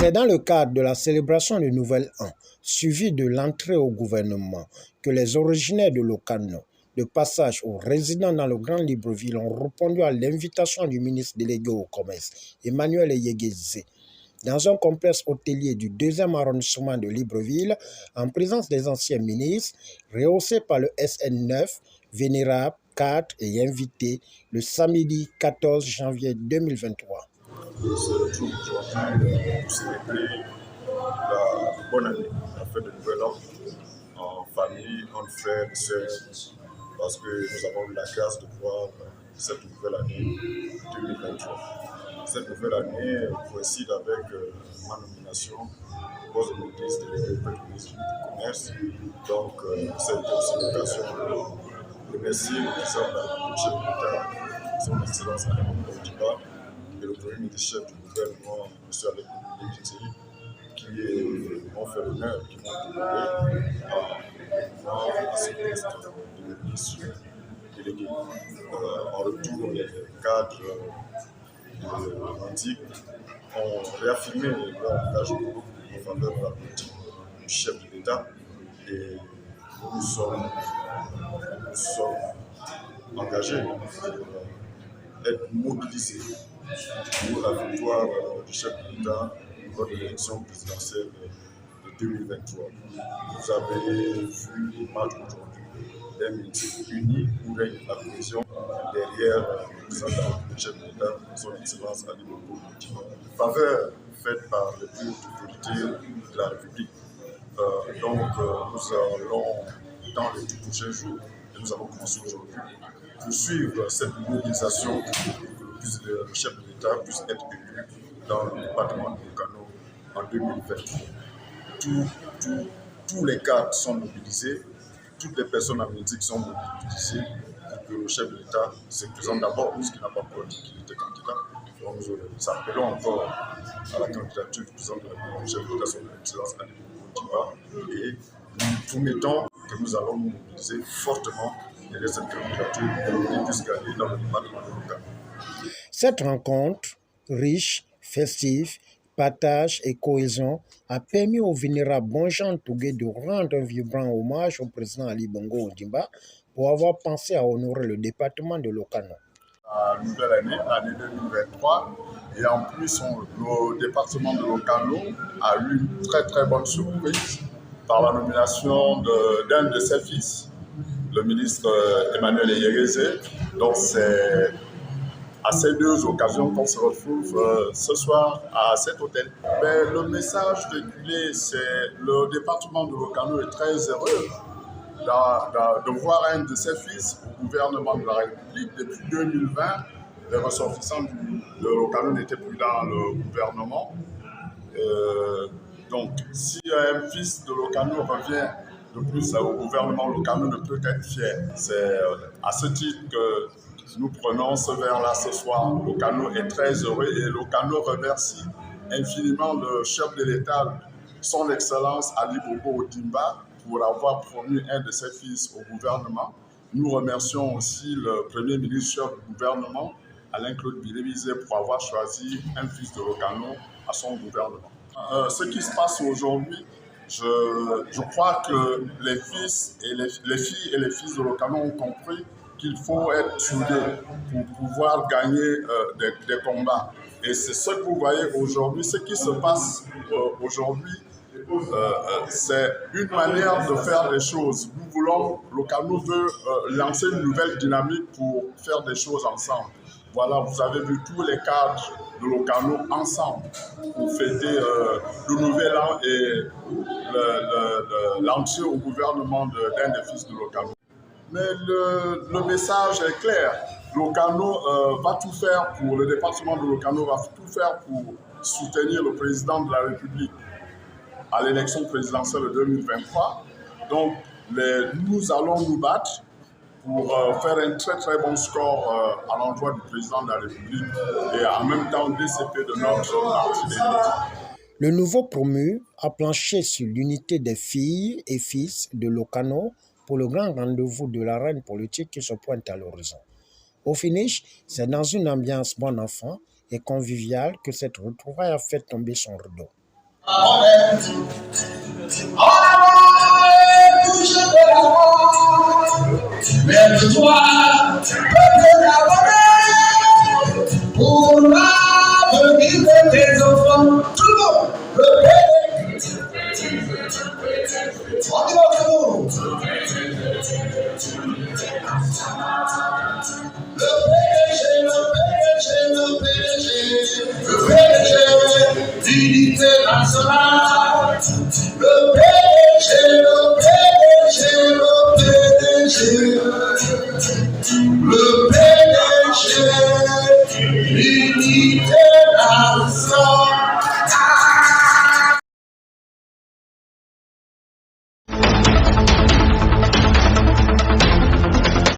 C'est dans le cadre de la célébration du Nouvel An, suivi de l'entrée au gouvernement, que les originaires de Lokano, de passage aux résidents dans le Grand Libreville, ont répondu à l'invitation du ministre délégué au commerce, Emmanuel Eyegeze, dans un complexe hôtelier du 2e arrondissement de Libreville, en présence des anciens ministres, rehaussé par le SN9, vénérable, cadre et invité, le samedi 14 janvier 2023. Se retrouve aujourd'hui pour célébrer la bonne année, la fête de Nouvel An, en famille, entre frères et sœurs, parce que nous avons eu la grâce de voir cette nouvelle année 2023. Cette nouvelle année coïncide avec ma nomination au poste de ministre délégué auprès du ministre du Commerce. Donc, c'est aussi l'occasion de remercier le président de la République, chef de l'État, son Excellence Alain Bongo-Ondimba, et le premier ministre chef du gouvernement, M. Alec Ndekitey, qui m'ont fait l'honneur, qui m'ont demandé à ce poste de ministre délégué. En retour, les cadres de l'Antique ont réaffirmé leur engagement en faveur de la politique du chef de l'État et nous sommes engagés pour être mobilisés pour la victoire du chef de l'État lors de l'élection présidentielle de 2023. Vous avez vu l'image aujourd'hui d'un ministre uni où règne la cohésion derrière le président de la République, chef de l'État, son Excellence Ali Bongo Ondimba. Faveur faite par les plus hautes autorités de la République. Donc, nous allons, dans les tout prochains jours, et nous avons commencé aujourd'hui, poursuivre cette mobilisation pour que le chef de l'État puisse être élu dans le département de Lokano en 2023. Tous les cadres sont mobilisés, toutes les personnes analytiques sont mobilisées pour que le chef de l'État se présente d'abord, puisqu'il n'a pas encore dit qu'il était candidat. Donc nous appelons encore à la candidature du président de la République, chef de l'État, son Excellence Ali Bongo-Ondimba, et nous promettons que nous allons nous mobiliser fortement derrière cette candidature pour qu'il puisse gagner dans le département de Lokano. Cette rencontre, riche, festive, partage et cohésion, a permis au vénérable Bonjean Tougué de rendre un vibrant hommage au président Ali Bongo Ondimba pour avoir pensé à honorer le département de Lokano. La nouvelle année, l'année 2023, et en plus, le département de Lokano a eu une très très bonne surprise par la nomination d'un de ses fils, le ministre Emmanuel Eyegeze. Donc c'est à ces deux occasions qu'on se retrouve ce soir à cet hôtel. Mais le message véhiculé, c'est le département de Lokano est très heureux de voir un de ses fils au gouvernement de la République. Depuis 2020, les ressortissants de Lokano n'étaient plus dans le gouvernement. Donc, si un fils de Lokano revient de plus au gouvernement, Lokano ne peut être fier. C'est à ce titre que nous prenons ce verre-là ce soir. Lokano est très heureux et Lokano remercie infiniment le chef de l'État, son Excellence Ali Bongo Ondimba, pour avoir promu un de ses fils au gouvernement. Nous remercions aussi le Premier ministre chef du gouvernement, Alain-Claude Bilebizé, pour avoir choisi un fils de Lokano à son gouvernement. Ce qui se passe aujourd'hui, je crois que les fils et les filles et les fils de Lokano ont compris qu'il faut être soudés pour pouvoir gagner des combats. Et c'est ce que vous voyez aujourd'hui, ce qui se passe aujourd'hui, c'est une manière de faire des choses. Nous voulons, Lokano veut lancer une nouvelle dynamique pour faire des choses ensemble. Voilà, vous avez vu tous les cadres de Lokano ensemble pour fêter le nouvel an et l'entrée au gouvernement d'un des fils de Lokano. Mais le message est clair. Lokano va tout faire pour, le département de Lokano va tout faire pour soutenir le président de la République à l'élection présidentielle de 2023. Donc, nous allons nous battre pour faire un très très bon score à l'endroit du président de la République et en même temps DCP de notre parti. Le nouveau promu a planché sur l'unité des filles et fils de Lokano pour le grand rendez-vous de l'arène politique qui se pointe à l'horizon. Au finish, c'est dans une ambiance bon enfant et conviviale que cette retrouvaille a fait tomber son rideau. On est. On a touché de la mort. Lève-toi, peuple d'abonnés, pour l'avenir de tes enfants. Tout le monde, le péché. On dit tout le monde. Le péché, l'unité nationale. Le péché, le péché.